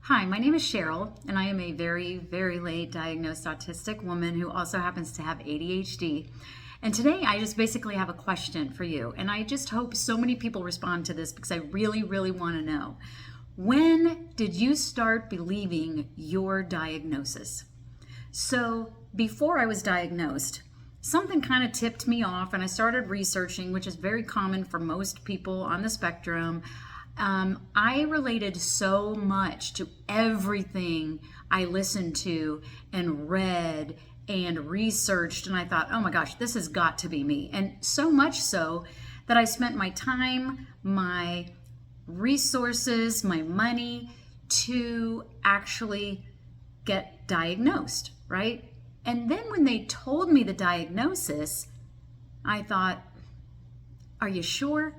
Hi, my name is Cheryl, and I am a very, very late diagnosed autistic woman who also happens to have ADHD. And today I just basically have a question for you. And I just hope so many people respond to this because I really, really want to know. When did you start believing your diagnosis? So before I was diagnosed, something kind of tipped me off, and I started researching, which is very common for most people on the spectrum. I related so much to everything I listened to and read and researched, and I thought, oh my gosh, this has got to be me. And so much so that I spent my time, my resources, my money to actually get diagnosed, right? And then when they told me the diagnosis, I thought, are you sure?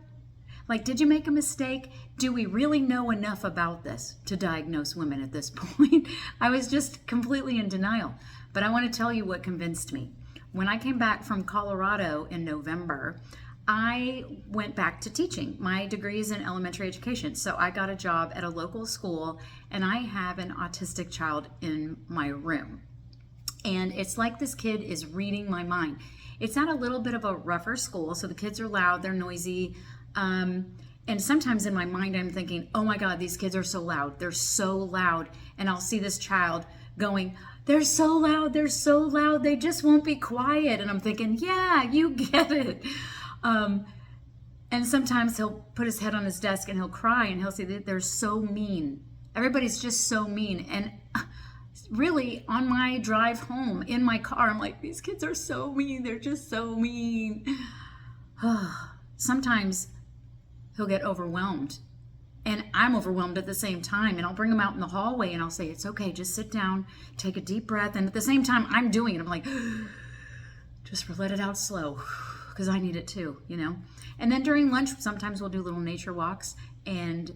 Like, did you make a mistake? Do we really know enough about this to diagnose women at this point? I was just completely in denial. But I want to tell you what convinced me. When I came back from Colorado in November, I went back to teaching. My degree is in elementary education. So I got a job at a local school, and I have an autistic child in my room. And it's like this kid is reading my mind. It's at a little bit of a rougher school, so the kids are loud, they're noisy. And sometimes in my mind, I'm thinking, oh my God, these kids are so loud. They're so loud. And I'll see this child going, they're so loud. They're so loud. They just won't be quiet. And I'm thinking, yeah, you get it. And sometimes he'll put his head on his desk and he'll cry and he'll say that they're so mean. Everybody's just so mean. And really, on my drive home in my car, I'm like, these kids are so mean. They're just so mean. Sometimes he'll get overwhelmed, and I'm overwhelmed at the same time, and I'll bring him out in the hallway and I'll say, it's okay, just sit down, take a deep breath. And at the same time I'm doing it, I'm like, just let it out slow, because I need it too, you know. And then during lunch, sometimes we'll do little nature walks, and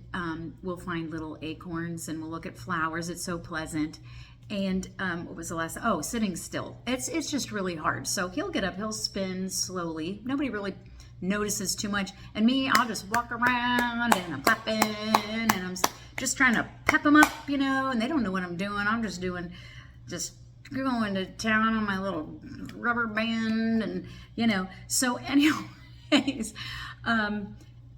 we'll find little acorns and we'll look at flowers. It's so pleasant. And what was the last? Oh, sitting still. It's just really hard. So he'll get up, he'll spin slowly. Nobody really notices too much. And me, I'll just walk around and I'm clapping and I'm just trying to pep them up, you know, and they don't know what I'm doing. I'm just going to town on my little rubber band, and, you know. So anyways,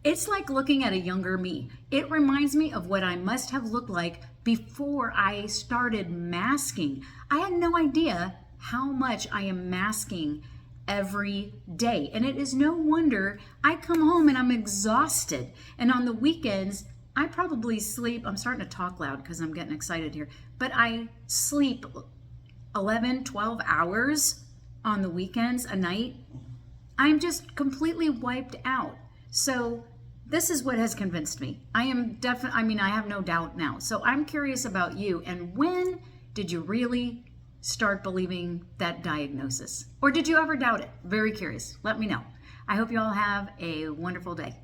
it's like looking at a younger me. It reminds me of what I must have looked like before I started masking. I had no idea how much I am masking every day. And it is no wonder I come home and I'm exhausted. And on the weekends, I probably sleep. I'm starting to talk loud because I'm getting excited here. But I sleep 11, 12 hours on the weekends a night. I'm just completely wiped out. So this is what has convinced me. I am definitely, I have no doubt now. So I'm curious about you. And when did you really start believing that diagnosis? Or did you ever doubt it? Very curious. Let me know. I hope you all have a wonderful day.